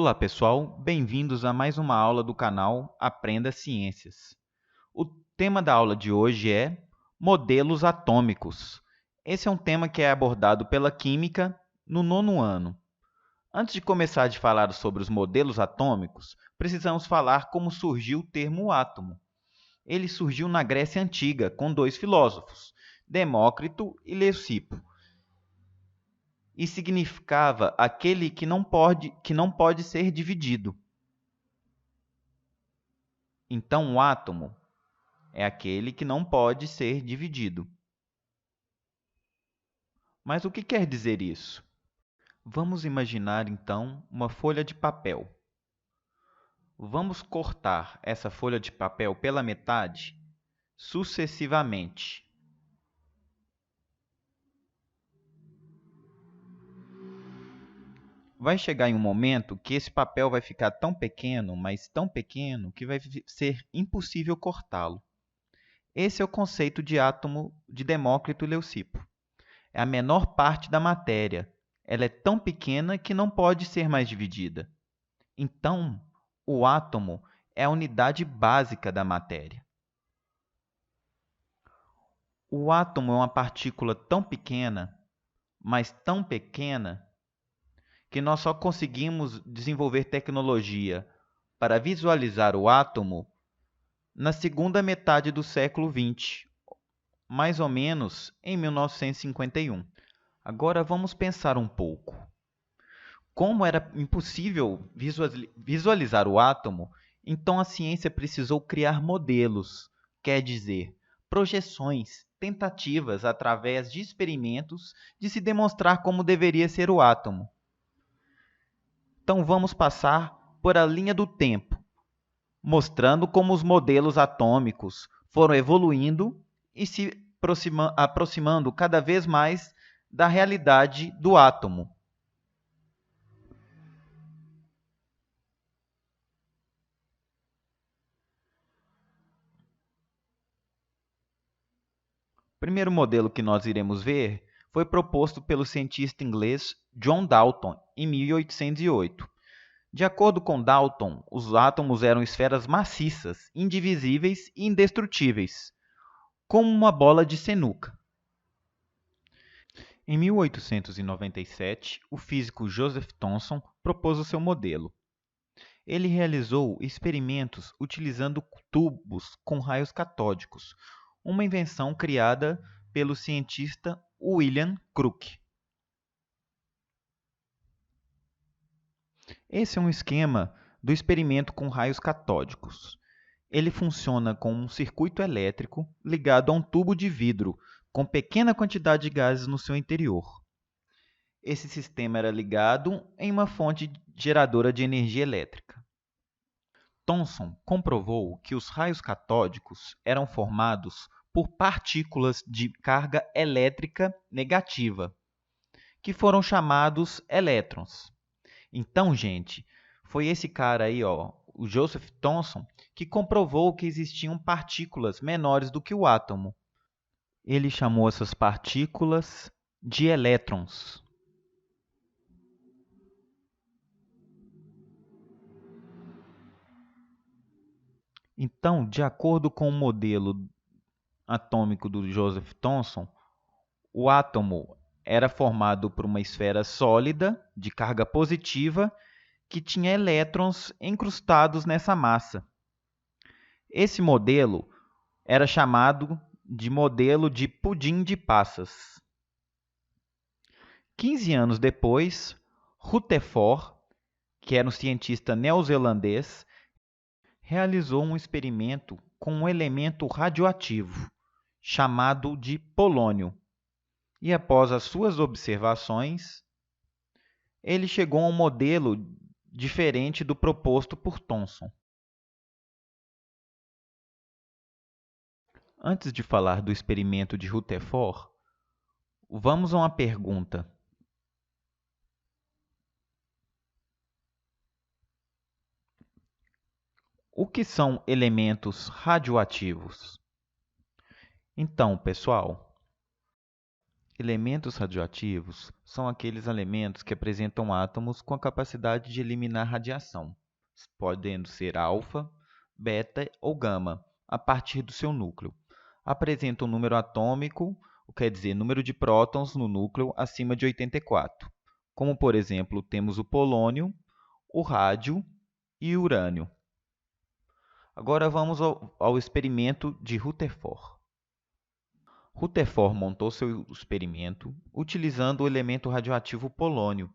Olá, pessoal! Bem-vindos a mais uma aula do canal Aprenda Ciências. O tema da aula de hoje é modelos atômicos. Esse é um tema que é abordado pela Química no 9º ano. Antes de começar a falar sobre os modelos atômicos, precisamos falar como surgiu o termo átomo. Ele surgiu na Grécia Antiga, com dois filósofos, Demócrito e Leucipo, e significava aquele que não pode ser dividido. Então, o átomo é aquele que não pode ser dividido. Mas o que quer dizer isso? Vamos imaginar, então, uma folha de papel. Vamos cortar essa folha de papel pela metade sucessivamente. Vai chegar em um momento que esse papel vai ficar tão pequeno, mas tão pequeno, que vai ser impossível cortá-lo. Esse é o conceito de átomo de Demócrito e Leucipo. É a menor parte da matéria. Ela é tão pequena que não pode ser mais dividida. Então, o átomo é a unidade básica da matéria. O átomo é uma partícula tão pequena, mas tão pequena, que nós só conseguimos desenvolver tecnologia para visualizar o átomo na segunda metade do século XX, mais ou menos em 1951. Agora vamos pensar um pouco. Como era impossível visualizar o átomo, então a ciência precisou criar modelos, quer dizer, projeções, tentativas através de experimentos de se demonstrar como deveria ser o átomo. Então vamos passar por a linha do tempo, mostrando como os modelos atômicos foram evoluindo e se aproximando cada vez mais da realidade do átomo. O primeiro modelo que nós iremos ver foi proposto pelo cientista inglês John Dalton, em 1808. De acordo com Dalton, os átomos eram esferas maciças, indivisíveis e indestrutíveis, como uma bola de sinuca. Em 1897, o físico Joseph Thomson propôs o seu modelo. Ele realizou experimentos utilizando tubos com raios catódicos, uma invenção criada pelo cientista William Crookes. Esse é um esquema do experimento com raios catódicos. Ele funciona com um circuito elétrico ligado a um tubo de vidro com pequena quantidade de gases no seu interior. Esse sistema era ligado em uma fonte geradora de energia elétrica. Thomson comprovou que os raios catódicos eram formados por partículas de carga elétrica negativa, que foram chamados elétrons. Então, gente, foi esse cara aí, o Joseph Thomson, que comprovou que existiam partículas menores do que o átomo. Ele chamou essas partículas de elétrons. Então, de acordo com o modelo atômico do Joseph Thomson, o átomo era formado por uma esfera sólida de carga positiva que tinha elétrons incrustados nessa massa. Esse modelo era chamado de modelo de pudim de passas. 15 anos depois, Rutherford, que era um cientista neozelandês, realizou um experimento com um elemento radioativo, chamado de polônio. E após as suas observações, ele chegou a um modelo diferente do proposto por Thomson. Antes de falar do experimento de Rutherford, vamos a uma pergunta. O que são elementos radioativos? Então, pessoal, Elementos radioativos são aqueles elementos que apresentam átomos com a capacidade de eliminar radiação, podendo ser alfa, beta ou gama, a partir do seu núcleo. Apresentam um número atômico, quer dizer, número de prótons no núcleo acima de 84, como, por exemplo, temos o polônio, o rádio e o urânio. Agora vamos ao experimento de Rutherford. Rutherford montou seu experimento utilizando o elemento radioativo polônio,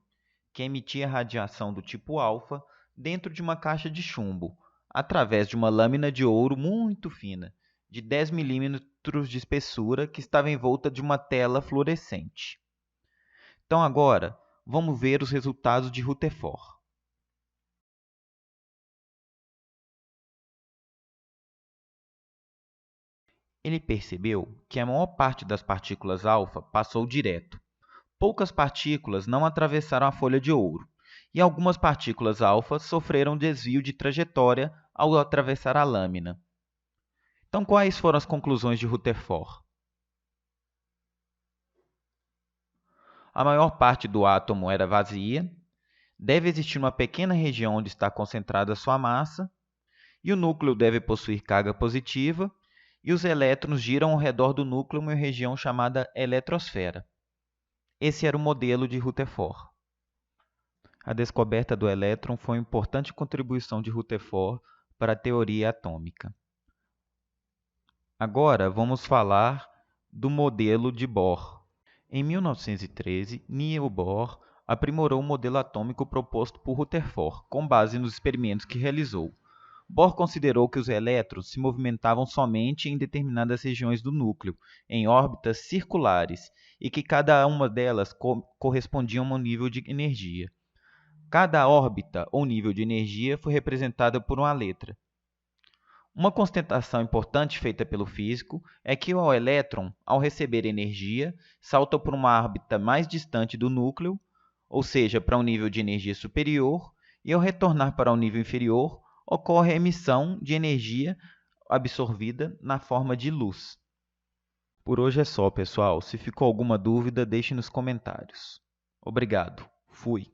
que emitia radiação do tipo alfa dentro de uma caixa de chumbo, através de uma lâmina de ouro muito fina, de 10 milímetros de espessura, que estava envolta de uma tela fluorescente. Então agora, vamos ver os resultados de Rutherford. Ele percebeu que a maior parte das partículas alfa passou direto. Poucas partículas não atravessaram a folha de ouro, e algumas partículas alfa sofreram desvio de trajetória ao atravessar a lâmina. Então, quais foram as conclusões de Rutherford? A maior parte do átomo era vazia, deve existir uma pequena região onde está concentrada sua massa, e o núcleo deve possuir carga positiva, e os elétrons giram ao redor do núcleo em uma região chamada eletrosfera. Esse era o modelo de Rutherford. A descoberta do elétron foi uma importante contribuição de Rutherford para a teoria atômica. Agora vamos falar do modelo de Bohr. Em 1913, Niels Bohr aprimorou o modelo atômico proposto por Rutherford, com base nos experimentos que realizou. Bohr considerou que os elétrons se movimentavam somente em determinadas regiões do núcleo, em órbitas circulares, e que cada uma delas correspondia a um nível de energia. Cada órbita ou nível de energia foi representada por uma letra. Uma constatação importante feita pelo físico é que o elétron, ao receber energia, salta por uma órbita mais distante do núcleo, ou seja, para um nível de energia superior, e ao retornar para um nível inferior, ocorre a emissão de energia absorvida na forma de luz. Por hoje é só, pessoal. Se ficou alguma dúvida, deixe nos comentários. Obrigado. Fui.